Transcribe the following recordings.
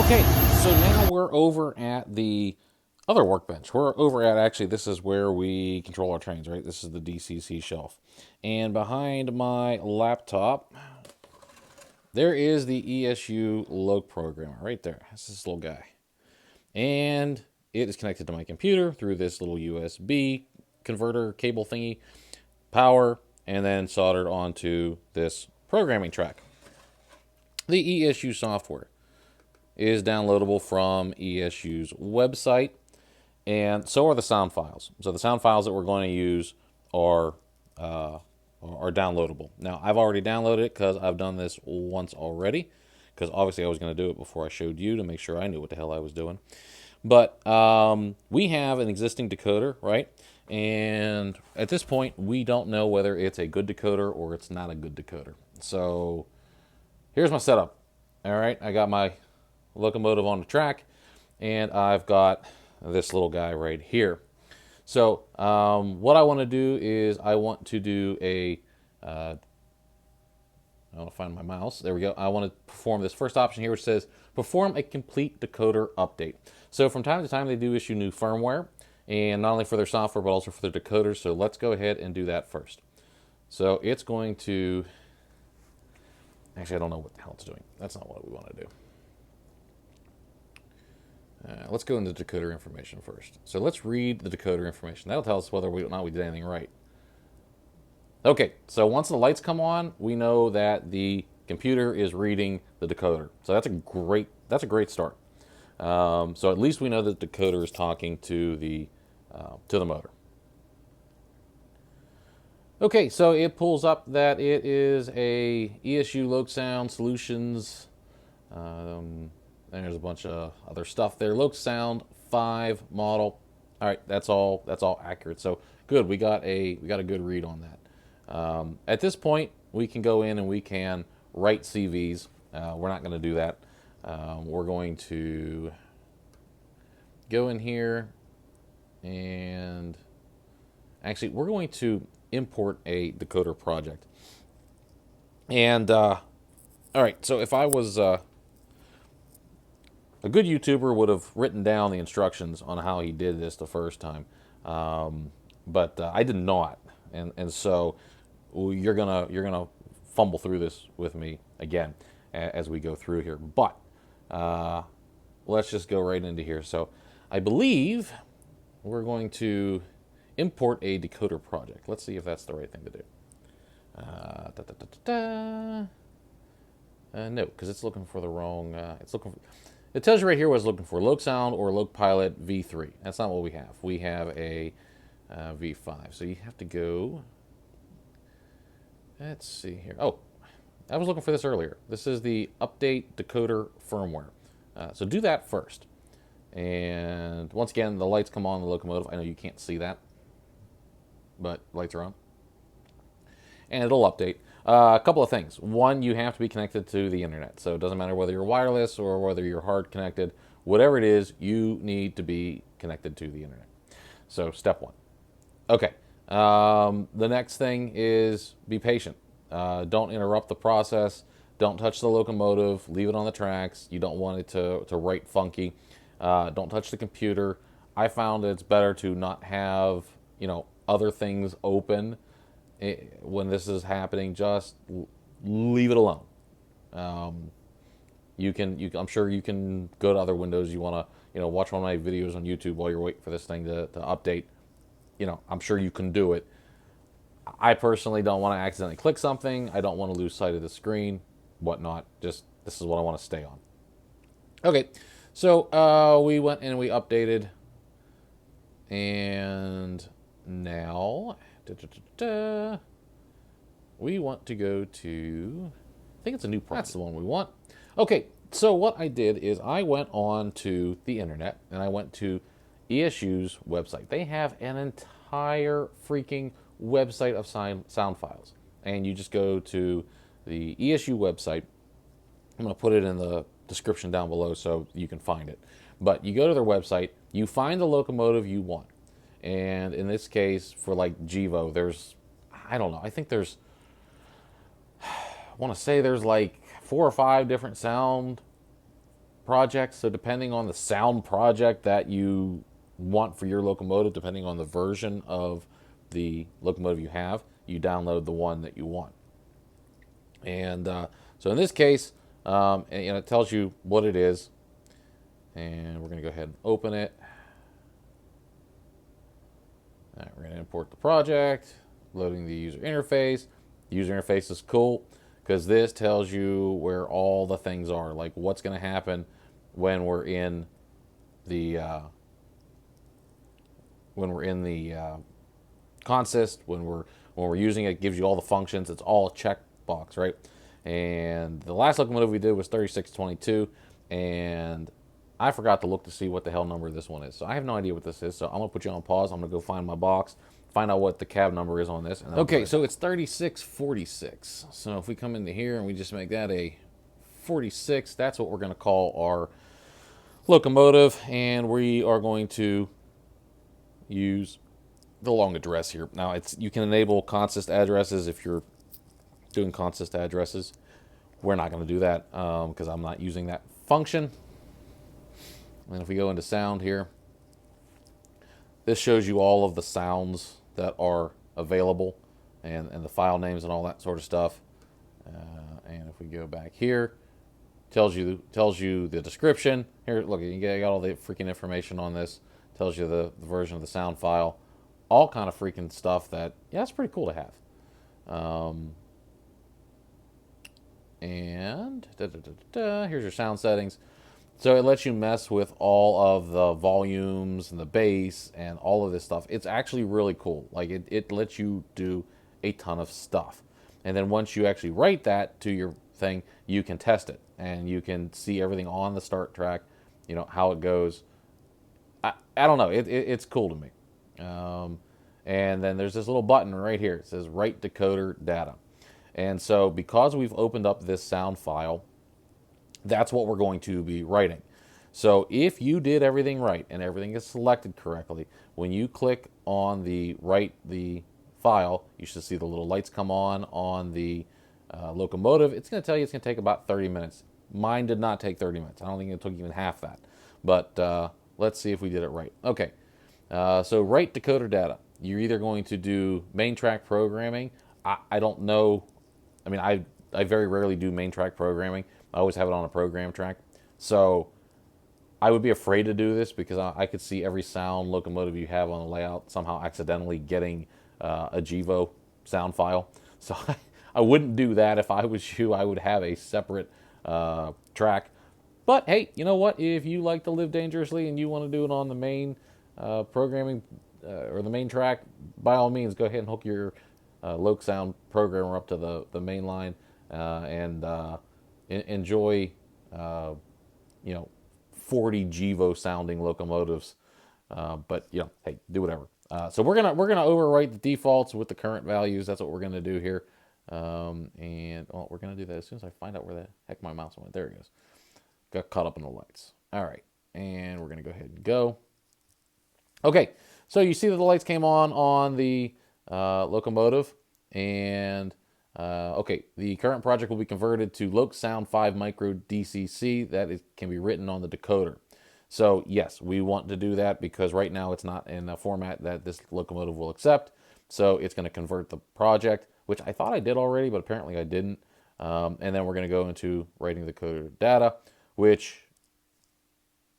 Okay, so now we're over at the other workbench. We're over at, actually, this is where we control our trains, right? This is the DCC shelf. And behind my laptop, there is the ESU LokProgrammer right there. That's this little guy. And it is connected to my computer through this little USB converter cable thingy, power, and then soldered onto this programming track. The ESU software is downloadable from ESU's website, and so are the sound files. So the sound files that we're going to use are are downloadable. Now, I've already downloaded it because I've done this once already, because obviously I was going to do it before I showed you to make sure I knew what the hell I was doing. But we have an existing decoder, right? And at this point, we don't know whether it's a good decoder or it's not a good decoder. So here's my setup. All right, I got my locomotive on the track, and I've got this little guy right here. So what I want to do is I want to do a I want to find my mouse. There we go. I want to perform this first option here, which says perform a complete decoder update. So from time to time, they do issue new firmware, and not only for their software, but also for their decoders. So let's go ahead and do that first. So it's going to, actually, I don't know what the hell it's doing. That's not what we want to do. Let's go into decoder information first. So let's read the decoder information. That'll tell us whether or not we did anything right. Okay, so once the lights come on, we know that the computer is reading the decoder. So that's a great start. So at least we know that the decoder is talking to the motor. Okay, so it pulls up that it is a ESU LokSound Solutions. There's a bunch of other stuff there. LokSound 5 model. All right, that's all accurate. So good, we got a good read on that. At this point, we can go in and we can write CVs. We're not going to do that. We're going to go in here and actually we're going to import a decoder project. And all right, so if I was a good YouTuber would have written down the instructions on how he did this the first time, but I did not, and so you're gonna fumble through this with me again as we go through here. But let's just go right into here. So I believe we're going to import a decoder project. Let's see if that's the right thing to do. No, because it's looking for the wrong. It tells you right here what it's looking for: LokSound or LokPilot V3. That's not what we have. We have a V5. So you have to go. Let's see here. Oh, I was looking for this earlier. This is the update decoder firmware. So do that first. And once again, the lights come on the locomotive. I know you can't see that, but lights are on. And it'll update. A couple of things. One, you have to be connected to the internet. So it doesn't matter whether you're wireless or whether you're hard connected. Whatever it is, you need to be connected to the internet. So step one. Okay. The next thing is be patient. Don't interrupt the process. Don't touch the locomotive. Leave it on the tracks. You don't want it to write funky. Don't touch the computer. I found it's better to not have other things open when this is happening. Just leave it alone. I'm sure you can go to other windows. You want to watch one of my videos on YouTube while you're waiting for this thing to update. I'm sure you can do it. I personally don't want to accidentally click something. I don't want to lose sight of the screen, whatnot. Just this is what I want to stay on. Okay, so we went and we updated, and now we want to go to, I think it's a new project. That's the one we want. Okay, so what I did is I went on to the internet and I went to ESU's website. They have an entire freaking website of sound files. And you just go to the ESU website. I'm going to put it in the description down below so you can find it. But you go to their website, you find the locomotive you want. And in this case, for like GEVO, there's, I don't know, I think there's, I want to say there's like 4 or 5 different sound projects. So depending on the sound project that you want for your locomotive, depending on the version of the locomotive you have, you download the one that you want. And so in this case, it tells you what it is. And we're going to go ahead and open it. All right, we're going to import the project, loading the user interface. The user interface is cool because this tells you where all the things are, like what's going to happen when we're in the consist, when we're using it. It gives you all the functions. It's all a checkbox, right? And the last locomotive we did was 3622, and I forgot to look to see what the hell number this one is. So I have no idea what this is. So I'm gonna put you on pause. I'm gonna go find my box, find out what the cab number is on this. And okay, so it's 3646. So if we come into here and we just make that a 46, that's what we're gonna call our locomotive, and we are going to use the long address here. Now you can enable consist addresses if you're doing consist addresses. We're not going to do that because I'm not using that function. And if we go into sound here, this shows you all of the sounds that are available and the file names and all that sort of stuff. And if we go back here, tells you the description. Here, look, you got all the freaking information on this. Tells you the version of the sound file. All kind of freaking stuff that, yeah, it's pretty cool to have. And here's your sound settings. So it lets you mess with all of the volumes and the bass and all of this stuff. It's actually really cool. Like it lets you do a ton of stuff. And then once you actually write that to your thing, you can test it and you can see everything on the start track, how it goes. I don't know. It's cool to me. And then there's this little button right here. It says write decoder data. And so because we've opened up this sound file, that's what we're going to be writing. So if you did everything right and everything is selected correctly, when you click on the write the file, you should see the little lights come on the locomotive. It's going to tell you it's going to take about 30 minutes. Mine did not take 30 minutes. I don't think it took even half that. But let's see if we did it right. Okay, so write decoder data. You're either going to do main track programming. I don't know. I mean, I very rarely do main track programming. I always have it on a program track. So I would be afraid to do this because I could see every sound locomotive you have on the layout somehow accidentally getting a GEVO sound file. So I wouldn't do that. If I was you, I would have a separate track. But hey, you know what? If you like to live dangerously and you want to do it on the main programming or the main track, by all means, go ahead and hook your LokSound programmer up to the main line and enjoy 40 GEVO sounding locomotives. But hey, do whatever. So we're gonna overwrite the defaults with the current values. That's what we're gonna do here. And we're gonna do that as soon as I find out where the heck my mouse went. There it goes. Got caught up in the lights. All right, and we're gonna go ahead and go. Okay, so you see that the lights came on the locomotive, and okay, the current project will be converted to LokSound 5 micro DCC. That can be written on the decoder. So yes, we want to do that because right now it's not in a format that this locomotive will accept. So it's going to convert the project, which I thought I did already, but apparently I didn't. And then we're going to go into writing the decoder data, which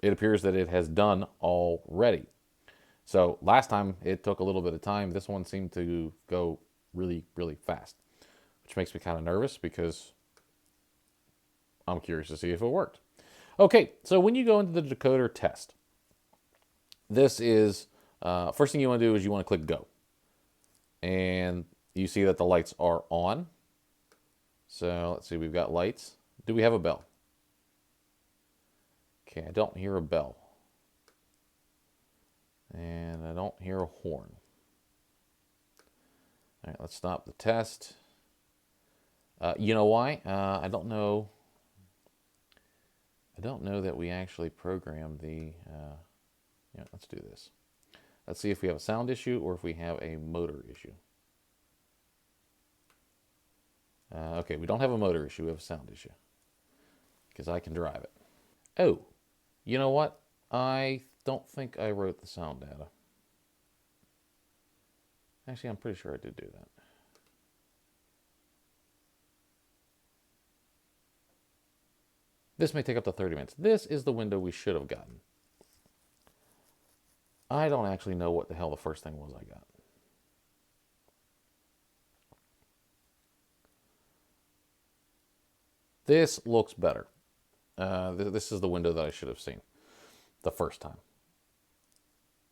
it appears that it has done already. So last time it took a little bit of time. This one seemed to go really, really fast, which makes me kind of nervous because I'm curious to see if it worked. Okay, so when you go into the decoder test, this is, first thing you want to do is you want to click go. And you see that the lights are on. So let's see, we've got lights. Do we have a bell? Okay, I don't hear a bell. And I don't hear a horn. All right, let's stop the test. You know why? I don't know. I don't know that we actually programmed the, let's do this. Let's see if we have a sound issue or if we have a motor issue. Okay, we don't have a motor issue, we have a sound issue. Because I can drive it. Oh, you know what? I don't think I wrote the sound data. Actually, I'm pretty sure I did do that. This may take up to 30 minutes. This is the window we should have gotten. I don't actually know what the hell the first thing was I got. This looks better. This is the window that I should have seen the first time.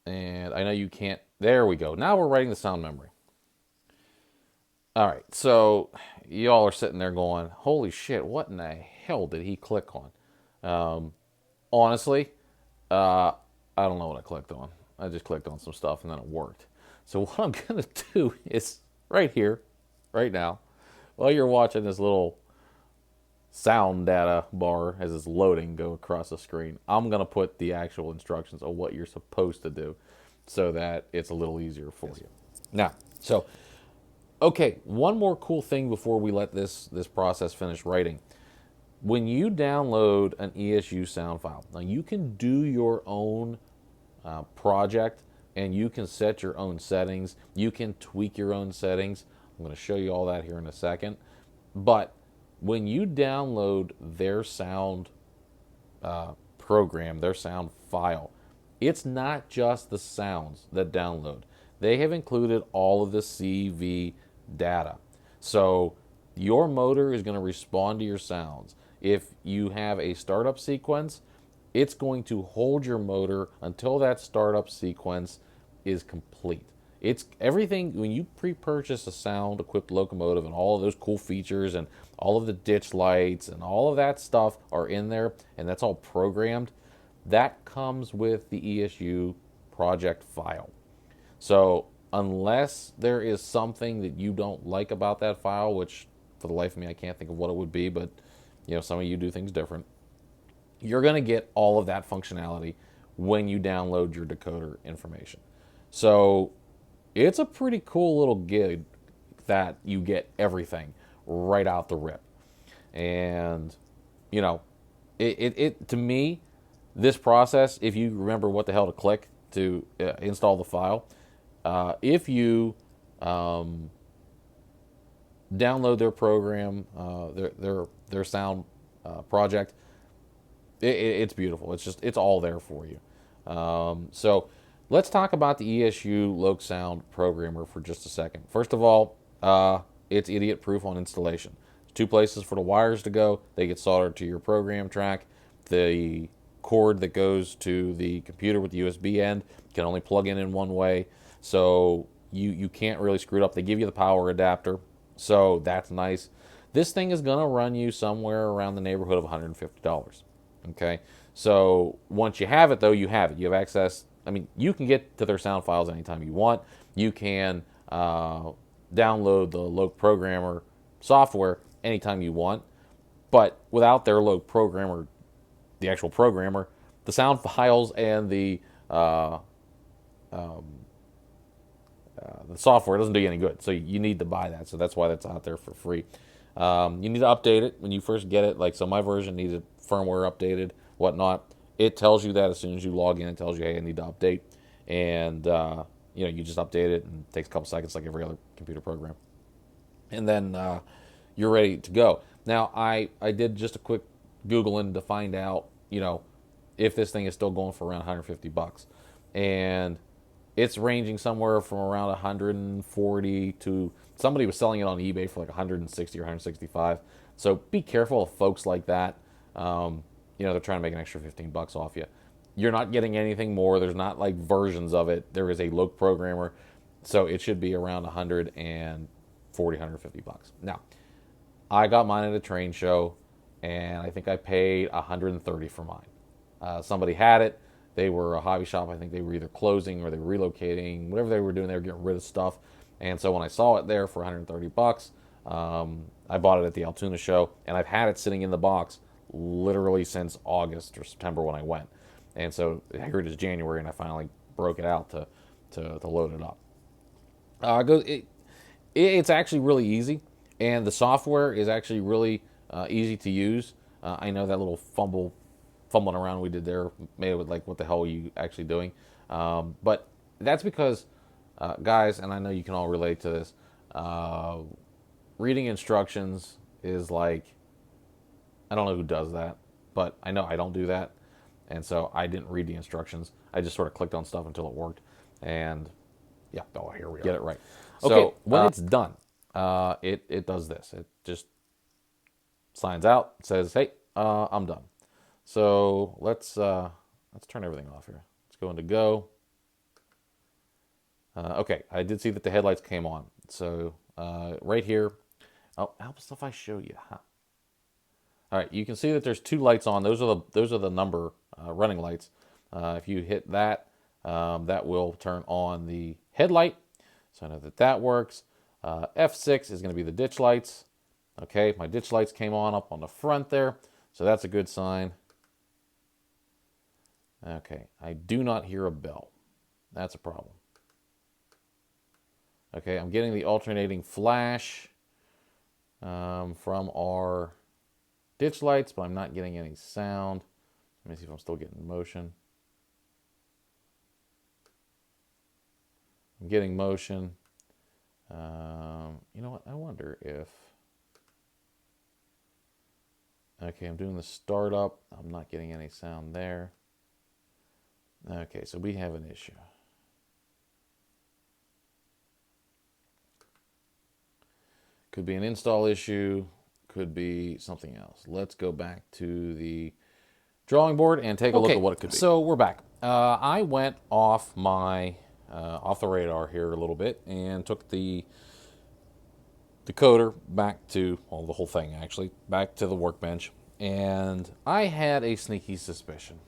And I know you can't. There we go. Now we're writing the sound memory. All right. So y'all are sitting there going, holy shit, what in the hell did he click on? Honestly, I don't know what I clicked on. I just clicked on some stuff and then it worked. So what I'm going to do is right here, right now, while you're watching this little sound data bar as it's loading go across the screen, I'm going to put the actual instructions of what you're supposed to do so that it's a little easier for you. Now, so, okay, one more cool thing before we let this process finish writing. When you download an ESU sound file, now you can do your own project and you can set your own settings. You can tweak your own settings. I'm going to show you all that here in a second. But when you download their sound program, their sound file, it's not just the sounds that download. They have included all of the CV data. So your motor is going to respond to your sounds. If you have a startup sequence, it's going to hold your motor until that startup sequence is complete. It's everything. When you pre-purchase a sound equipped locomotive and all of those cool features and all of the ditch lights and all of that stuff are in there, and that's all programmed, that comes with the ESU project file. So unless there is something that you don't like about that file, which for the life of me I can't think of what it would be, but some of you do things different, you're going to get all of that functionality when you download your decoder information. So it's a pretty cool little gig that you get everything right out the rip. And, it to me, this process, if you remember what the hell to click to install the file, if you download their program, their sound project, it's beautiful. It's all there for you. So let's talk about the ESU LokSound programmer for just a second. First of all, it's idiot proof on installation. There's two places for the wires to go. They get soldered to your program track. The cord that goes to the computer with the USB end can only plug in one way. So you can't really screw it up. They give you the power adapter. So that's nice. This thing is going to run you somewhere around the neighborhood of $150. Okay, so once you have it, though, you have it. You have access. I mean, you can get to their sound files anytime you want. You can download the LokProgrammer software anytime you want. But without their LokProgrammer, the actual programmer, the sound files and the software doesn't do you any good. So you need to buy that. So that's why that's out there for free. You need to update it when you first get it. Like, so my version needs a firmware updated, whatnot. It tells you that as soon as you log in. It tells you, hey, I need to update. And, you just update it, and it takes a couple seconds like every other computer program. And then you're ready to go. Now, I did just a quick Googling to find out, if this thing is still going for around $150. And it's ranging somewhere from around 140 to somebody was selling it on eBay for like 160 or 165. So be careful of folks like that. They're trying to make an extra $15 off you. You're not getting anything more. There's not like versions of it. There is a LokProgrammer, so it should be around 140, 150 bucks. Now, I got mine at a train show, and I think I paid 130 for mine. Somebody had it. They were a hobby shop. I think they were either closing or they were relocating. Whatever they were doing, they were getting rid of stuff. And so when I saw it there for 130 bucks, I bought it at the Altoona show, and I've had it sitting in the box literally since August or September when I went. And so here it is January, and I finally broke it out to load it up. It's actually really easy, and the software is actually really easy to use. I know that little fumble fumbling around we did there made it like, what the hell are you actually doing? But that's because, guys, and I know you can all relate to this, reading instructions is like, I don't know who does that, but I know I don't do that. And so I didn't read the instructions. I just sort of clicked on stuff until it worked. And yeah, oh, here we are. Get it right. Okay, so when it's done, it does this. It just signs out, says, hey, I'm done. So let's turn everything off here. Let's go into go. Okay, I did see that the headlights came on. So right here, oh, helps if I show you. Huh? All right, you can see that there's two lights on. Those are the number running lights. If you hit that, that will turn on the headlight. So I know that that works. F6 is going to be the ditch lights. Okay, my ditch lights came on up on the front there, so that's a good sign. Okay, I do not hear a bell. That's a problem. Okay, I'm getting the alternating flash from our ditch lights, but I'm not getting any sound. Let me see if I'm still getting motion. I'm getting motion. You know what? I wonder if... Okay, I'm doing the startup. I'm not getting any sound there. Okay, so we have an issue. Could be an install issue. Could be something else. Let's go back to the drawing board and take a look at what it could be. So we're back. I went off off the radar here a little bit and took the decoder back to, well, the whole thing actually, back to the workbench. And I had a sneaky suspicion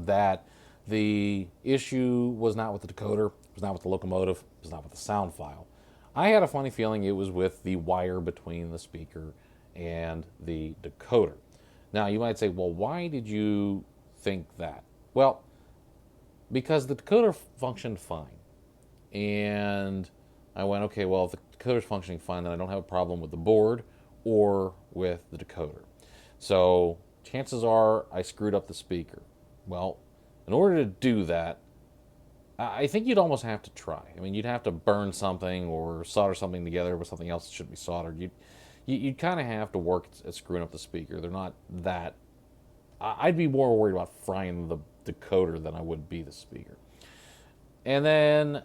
that the issue was not with the decoder, it was not with the locomotive, it was not with the sound file. I had a funny feeling it was with the wire between the speaker and the decoder. Now, you might say, well, why did you think that? Well, because the decoder functioned fine. And I went, okay, well, if the decoder's functioning fine, then I don't have a problem with the board or with the decoder. So chances are I screwed up the speaker. Well, in order to do that, I think you'd almost have to try. I mean, you'd have to burn something or solder something together with something else that should be soldered. You'd kind of have to work at screwing up the speaker. They're not that... I'd be more worried about frying the decoder than I would be the speaker. And then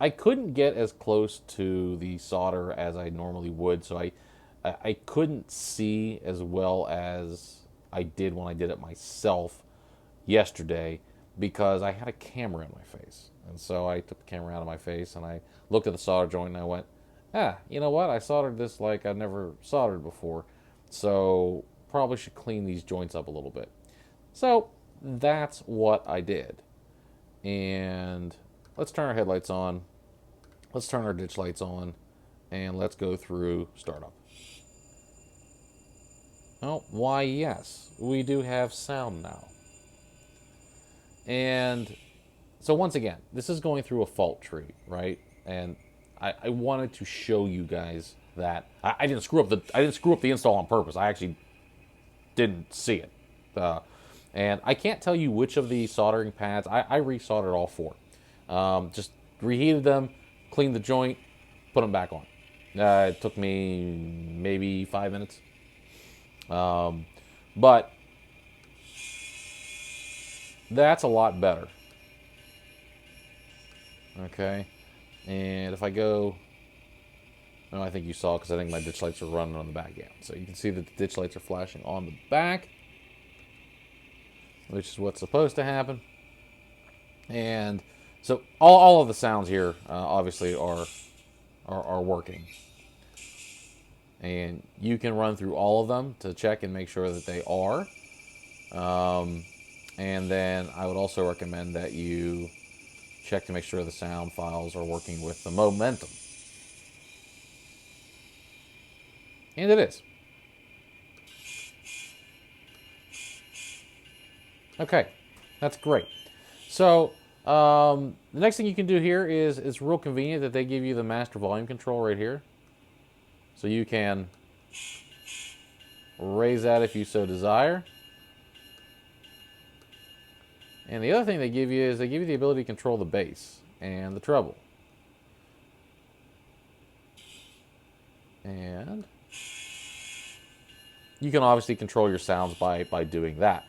I couldn't get as close to the solder as I normally would, so I couldn't see as well as I did when I did it myself yesterday because I had a camera in my face. And so I took the camera out of my face and I looked at the solder joint and I went, you know what? I soldered this like I've never soldered before, so probably should clean these joints up a little bit. So that's what I did. And let's turn our headlights on. Let's turn our ditch lights on. And let's go through startup. Oh, why yes, we do have sound now. And so once again, this is going through a fault tree, right? And I wanted to show you guys that I didn't screw up the install on purpose. I actually didn't see it. And I can't tell you which of the soldering pads. I resoldered all four. Just reheated them, cleaned the joint, put them back on. It took me maybe 5 minutes. But that's a lot better. Okay. And if I go... Oh, I think you saw because I think my ditch lights are running on the back end. So you can see that the ditch lights are flashing on the back, which is what's supposed to happen. And so all of the sounds here obviously are working. And you can run through all of them to check and make sure that they are. And then I would also recommend that you check to make sure the sound files are working with the momentum. And it is. Okay, that's great. So the next thing you can do here is it's real convenient that they give you the master volume control right here. So you can raise that if you so desire. And the other thing they give you is they give you the ability to control the bass and the treble. And you can obviously control your sounds by doing that.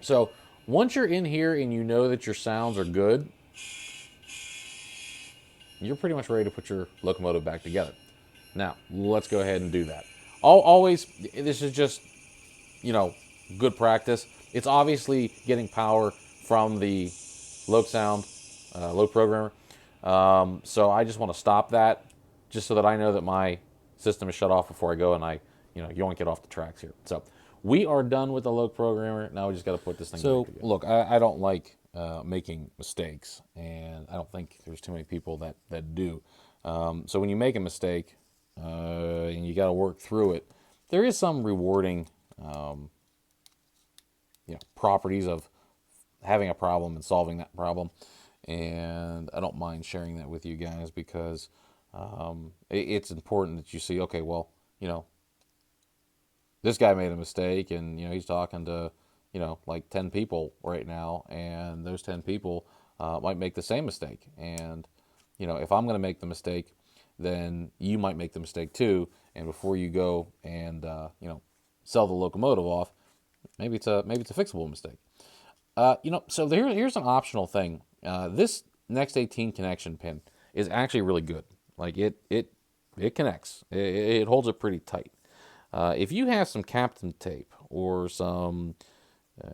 So once you're in here and you know that your sounds are good, you're pretty much ready to put your locomotive back together. Now, let's go ahead and do that. Always, this is just, good practice. It's obviously getting power from the LokSound, LokProgrammer. So I just want to stop that just so that I know that my system is shut off before I go and I, yoink it off the tracks here. So we are done with the LokProgrammer. Now we just got to put this thing back together. Look, I don't like making mistakes, and I don't think there's too many people that do. So when you make a mistake and you got to work through it, there is some rewarding properties of having a problem and solving that problem. And I don't mind sharing that with you guys because it's important that you see, okay, well, this guy made a mistake and, he's talking to, like 10 people right now, and those 10 people might make the same mistake. And, if I'm going to make the mistake, then you might make the mistake too. And before you go and, sell the locomotive off, maybe it's a fixable mistake. So here's an optional thing. This Next 18 connection pin is actually really good. Like it connects. It holds it pretty tight. If you have some Captain tape or some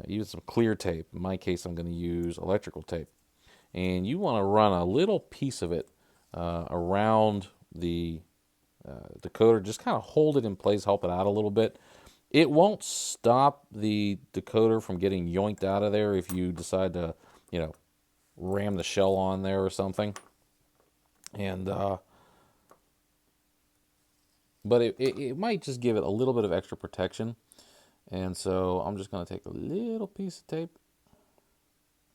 even some clear tape, in my case I'm going to use electrical tape, and you want to run a little piece of it around the decoder, just kind of hold it in place, help it out a little bit. It won't stop the decoder from getting yoinked out of there if you decide to, ram the shell on there or something. And but it might just give it a little bit of extra protection. And so I'm just going to take a little piece of tape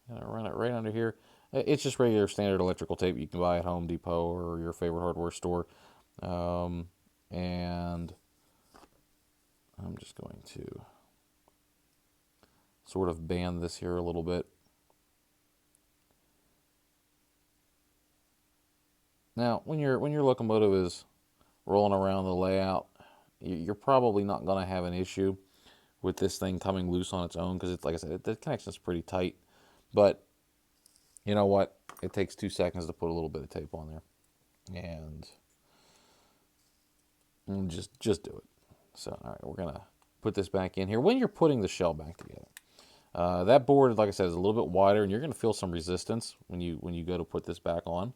and run it right under here. It's just regular standard electrical tape you can buy at Home Depot or your favorite hardware store. And I'm just going to sort of band this here a little bit. Now, when your locomotive is rolling around the layout, you're probably not going to have an issue with this thing coming loose on its own because it's, like I said, the connection is pretty tight. But you know what? It takes 2 seconds to put a little bit of tape on there, and just do it. So, all right, we're gonna put this back in here. When you're putting the shell back together, that board, like I said, is a little bit wider, and you're gonna feel some resistance when you go to put this back on.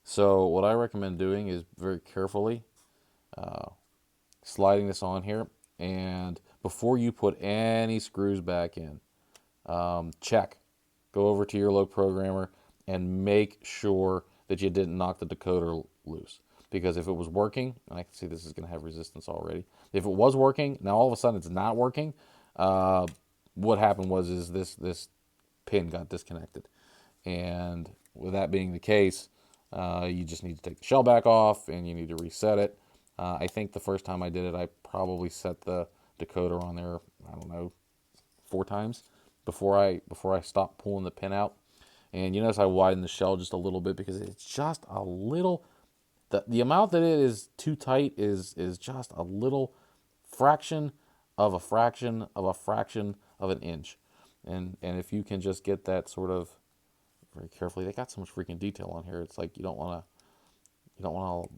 So, what I recommend doing is very carefully sliding this on here, and before you put any screws back in, check. Go over to your LokProgrammer and make sure that you didn't knock the decoder loose. Because if it was working, and I can see this is going to have resistance already. If it was working, now all of a sudden it's not working. What happened was this pin got disconnected, and with that being the case, you just need to take the shell back off and you need to reset it. I think the first time I did it, I probably set the decoder on there, I don't know, 4 times before I stopped pulling the pin out. And you notice I widened the shell just a little bit because it's just a little. The amount that it is too tight is just a little fraction of a fraction of a fraction of an inch. And if you can just get that sort of very carefully, they got so much freaking detail on here. It's like you don't want to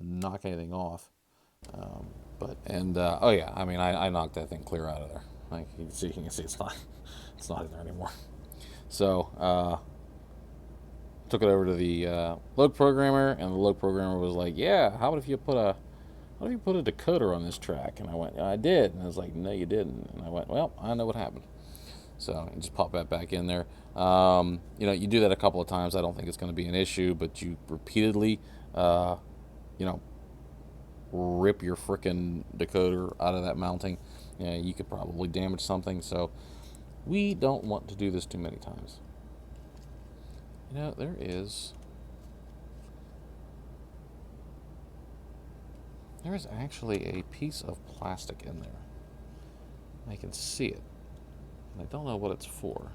knock anything off. Oh yeah, I mean I knocked that thing clear out of there. Like you can see it's not in there anymore. So took it over to the LokProgrammer, and the LokProgrammer was like, "Yeah, how about if you put a decoder on this track?" And I went, "I did." And I was like, "No, you didn't." And I went, "Well, I know what happened." So you just pop that back in there. You do that a couple of times. I don't think it's going to be an issue, but you repeatedly, rip your frickin' decoder out of that mounting, you could probably damage something. So we don't want to do this too many times. There is actually a piece of plastic in there. I can see it, and I don't know what it's for.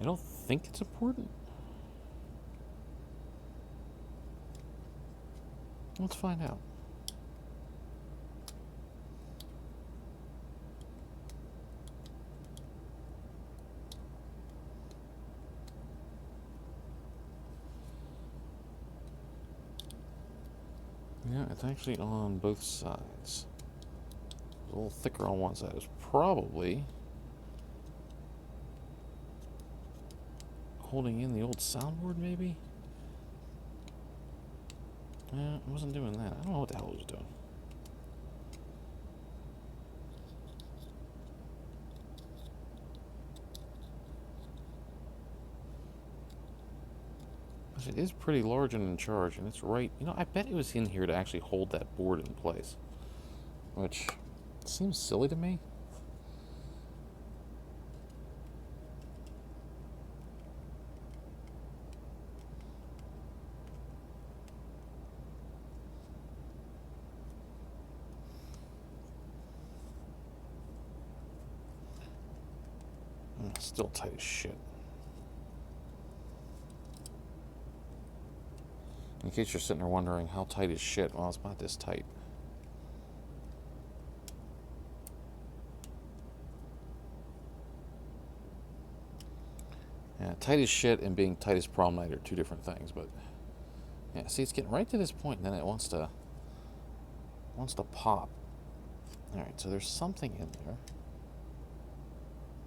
I don't think it's important. Let's find out. Yeah, it's actually on both sides. It's a little thicker on one side. It's probably holding in the old soundboard, maybe? Yeah, it wasn't doing that. I don't know what the hell it was doing. It is pretty large and in charge, and it's right. You know, I bet it was in here to actually hold that board in place, which seems silly to me. Still tight as shit. In case you're sitting there wondering how tight is shit, well, it's about this tight. Yeah, tight as shit and being tight as prom night are two different things, but yeah, see, it's getting right to this point, and then it wants to pop. All right, so there's something in there.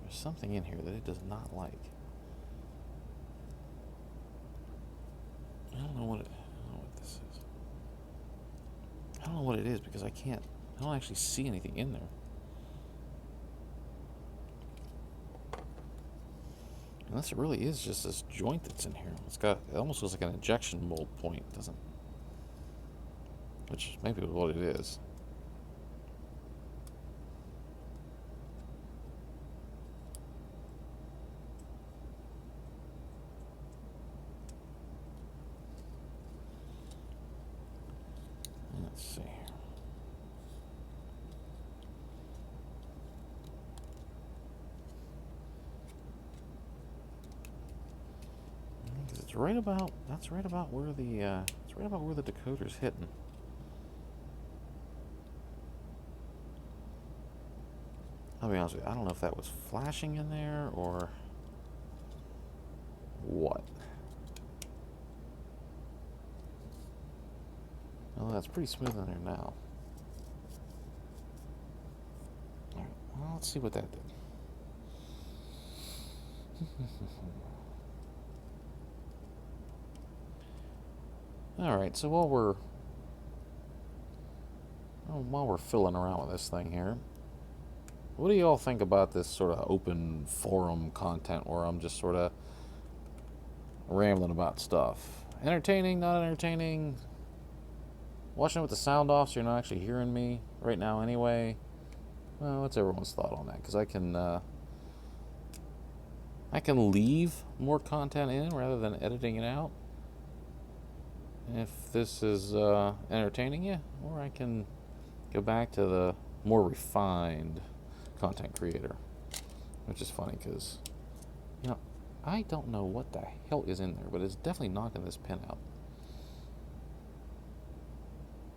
There's something in here that it does not like. I don't know what this is. I don't know what it is because I don't actually see anything in there. Unless it really is just this joint that's in here. It almost looks like an injection mold point, doesn't it? Which maybe is what it is. Let's see here. Because that's right about where the decoder's hitting. I'll be honest with you, I don't know if that was flashing in there or what. Well, that's pretty smooth in there now. Alright, well, let's see what that did. Alright, so while we're fiddling around with this thing here, what do you all think about this sort of open forum content where I'm just sort of rambling about stuff? Entertaining, not entertaining? Watching it with the sound off so you're not actually hearing me right now anyway? Well, what's everyone's thought on that? Because I can leave more content in rather than editing it out if this is entertaining you, or I can go back to the more refined content creator, which is funny because, you know, I don't know what the hell is in there, but it's definitely knocking this pin out.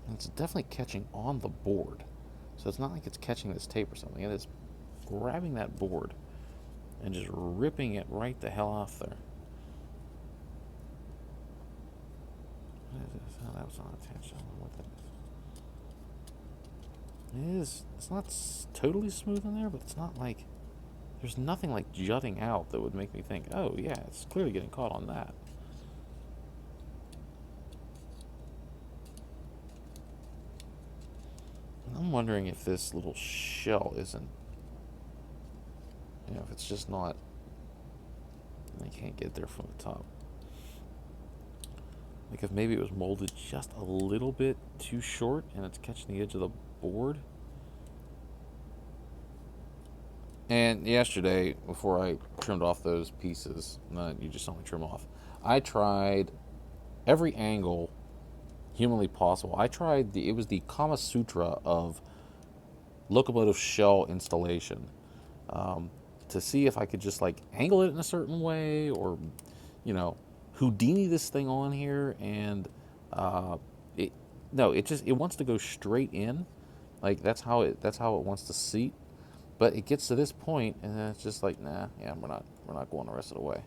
And it's definitely catching on the board. So it's not like it's catching this tape or something. It is grabbing that board and just ripping it right the hell off there. What is this? Oh, that was on attention. I don't know what that is. It's not totally smooth in there, but it's not like, there's nothing like jutting out that would make me think, oh yeah, it's clearly getting caught on that. And I'm wondering if this little shell isn't, you know, if it's just not, I can't get there from the top. Like if maybe it was molded just a little bit too short and it's catching the edge of the board. And yesterday, before I trimmed off those pieces that you just saw me trim off, I tried every angle humanly possible. I tried it was the Kama Sutra of locomotive shell installation. to see if I could just like angle it in a certain way, or you know, Houdini this thing on here, and uh, it no, it wants to go straight in, like that's how it wants to seat. But it gets to this point, and then it's just like, nah, yeah, we're not going the rest of the way.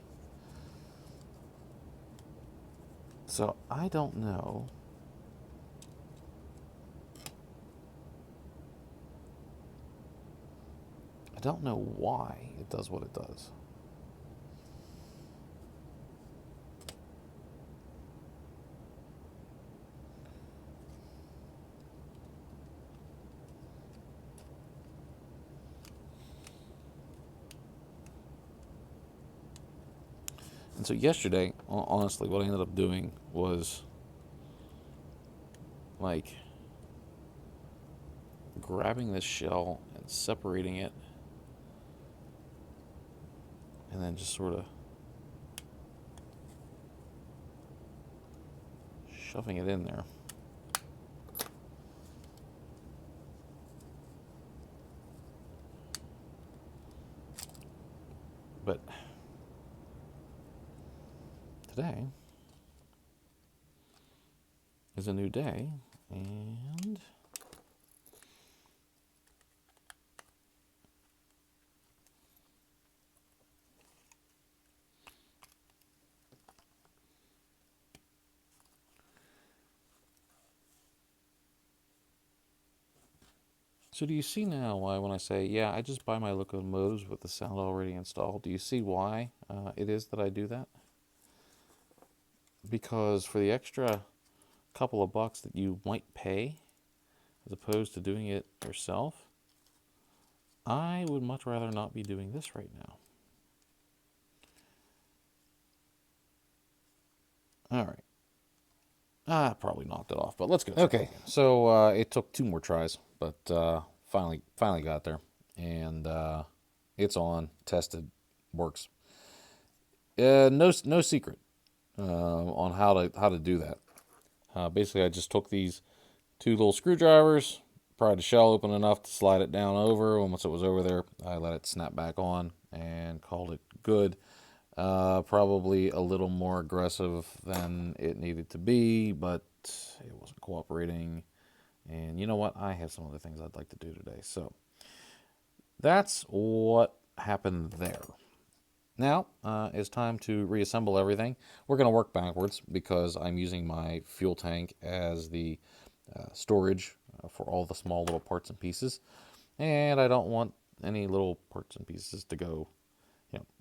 So I don't know. I don't know why it does what it does. And so yesterday, honestly, what I ended up doing was like grabbing this shell and separating it, and then just sort of shoving it in there. But today is a new day, and so do you see now why when I say, yeah, I just buy my locomotives with the sound already installed? Do you see why it is that I do that? Because for the extra couple of bucks that you might pay, as opposed to doing it yourself, I would much rather not be doing this right now. All right. I probably knocked it off, but let's go. Okay, so it took 2 more tries, but finally got there, and it's on, tested, works. No secret on how to do that. Basically, I just took these 2 little screwdrivers, pried the shell open enough to slide it down over. Once it was over there, I let it snap back on and called it good. Probably a little more aggressive than it needed to be, but it wasn't cooperating. And you know what? I have some other things I'd like to do today. So that's what happened there. Now it's time to reassemble everything. We're going to work backwards because I'm using my fuel tank as the storage for all the small little parts and pieces. And I don't want any little parts and pieces to go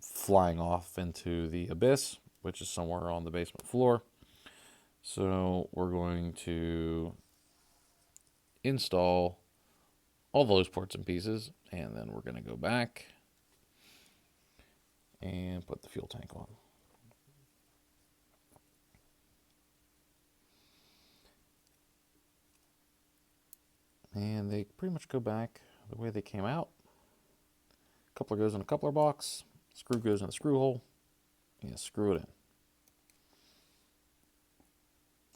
flying off into the abyss, which is somewhere on the basement floor. So we're going to install all those parts and pieces, and then we're going to go back and put the fuel tank on. And they pretty much go back the way they came out. Coupler goes in a coupler box, screw goes in the screw hole, and screw it in.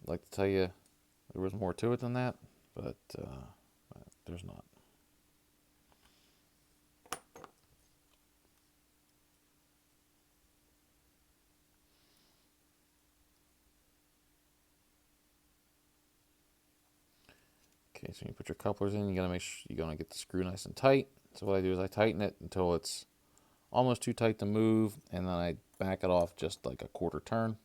I'd like to tell you there was more to it than that, but there's not. Okay, so you put your couplers in, you gotta make sure you're gonna get the screw nice and tight. So what I do is I tighten it until it's almost too tight to move, and then I back it off just like a quarter turn.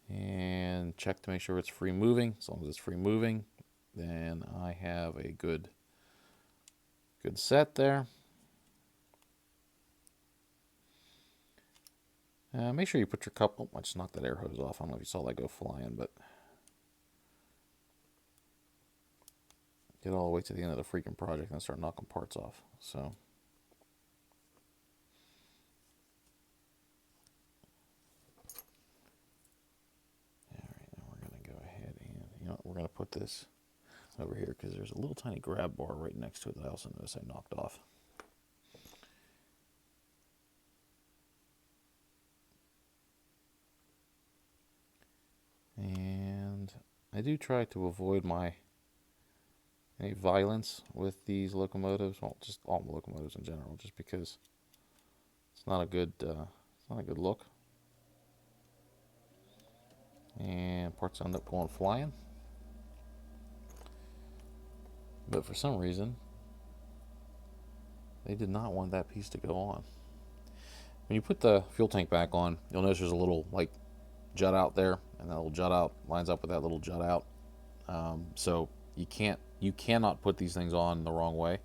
And check to make sure it's free moving. As long as it's free moving, then I have a good set there. Make sure you put your cup. Oh, I just knocked that air hose off. I don't know if you saw that go flying, but get all the way to the end of the freaking project and start knocking parts off. So, all right, now we're gonna go ahead and we're gonna put this over here because there's a little tiny grab bar right next to it that I also noticed I knocked off. And I do try to avoid my any violence with these locomotives. Well, just all locomotives in general, just because it's not a good look. And parts end up going flying. But for some reason, they did not want that piece to go on. When you put the fuel tank back on, you'll notice there's a little like jut out there, and that little jut out lines up with that little jut out. So you cannot put these things on the wrong way.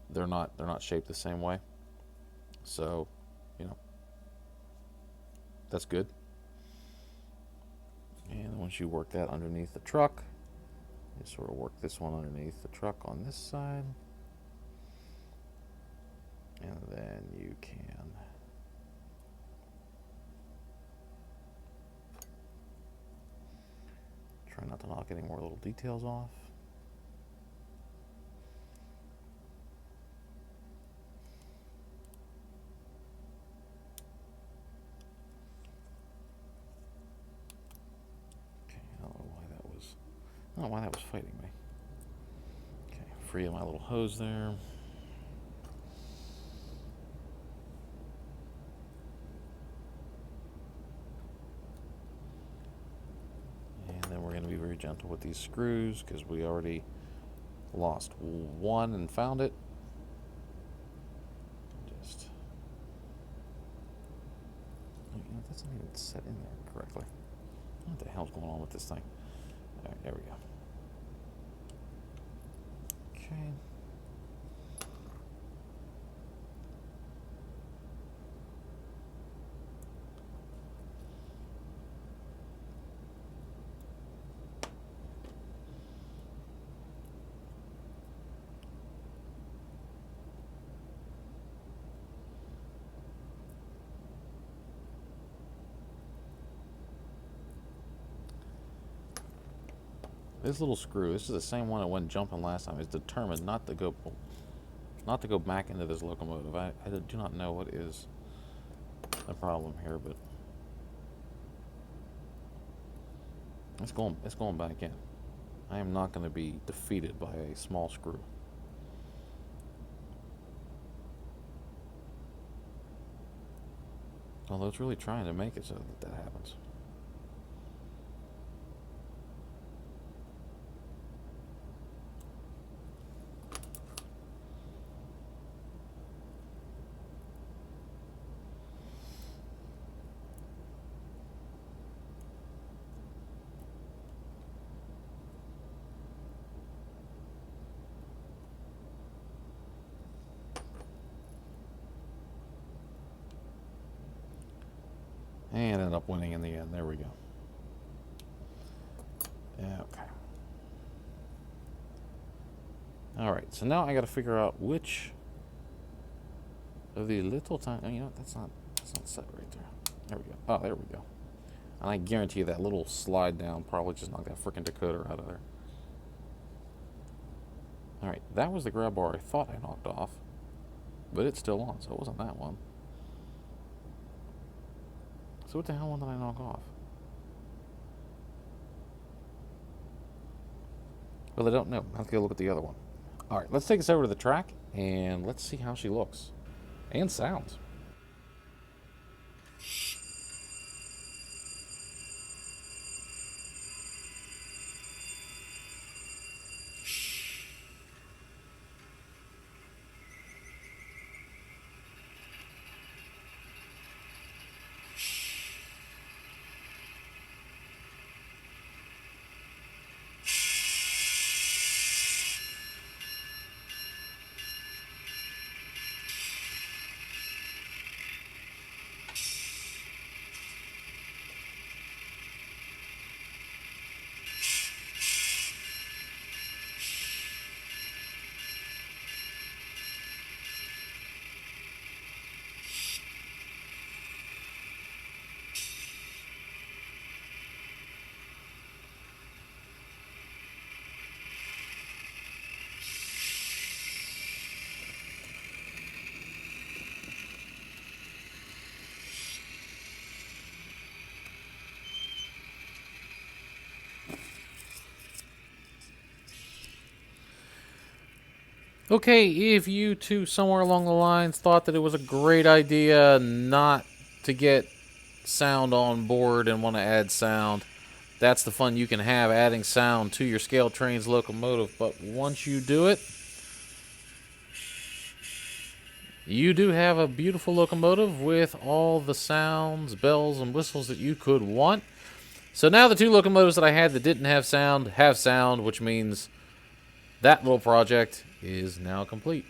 They're not shaped the same way. So, you know, that's good. And once you work that underneath the truck, you sort of work this one underneath the truck on this side. And then you can try not to knock any more little details off. Okay, I don't know why that was fighting me. Okay, free of my little hose there. And then we're going to be very gentle with these screws because we already lost one and found it. Just, you know, that's not even set in there correctly. What the hell's going on with this thing? All right, there we go. Okay. This little screw, this is the same one that went jumping last time, is determined not to go back into this locomotive. I do not know what is the problem here, but it's going back in. I am not going to be defeated by a small screw. Although it's really trying to make it so that happens. And ended up winning in the end. There we go. Okay. Alright, so now I gotta figure out which of the little tiny... Oh, you know what? That's not set right there. There we go. Oh, there we go. And I guarantee you that little slide down probably just knocked that freaking decoder out of there. Alright, that was the grab bar I thought I knocked off. But it's still on, so it wasn't that one. So what the hell one did I knock off? Well, I don't know. I'll have to go look at the other one. Alright, let's take this over to the track, and let's see how she looks. And sounds. Okay, if you two somewhere along the lines thought that it was a great idea not to get sound on board and want to add sound, that's the fun you can have adding sound to your scale train's locomotive. But once you do it, you do have a beautiful locomotive with all the sounds, bells, and whistles that you could want. So now the two locomotives that I had that didn't have sound, which means that little project is now complete.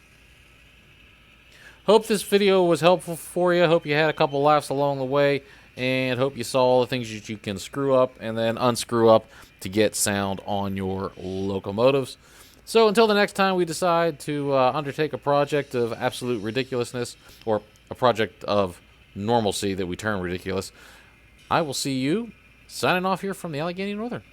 Hope this video was helpful for you. Hope you had a couple laughs along the way, and hope you saw all the things that you can screw up and then unscrew up to get sound on your locomotives. So until the next time we decide to undertake a project of absolute ridiculousness, or a project of normalcy that we term ridiculous, I will see you signing off here from the Allegheny Northern.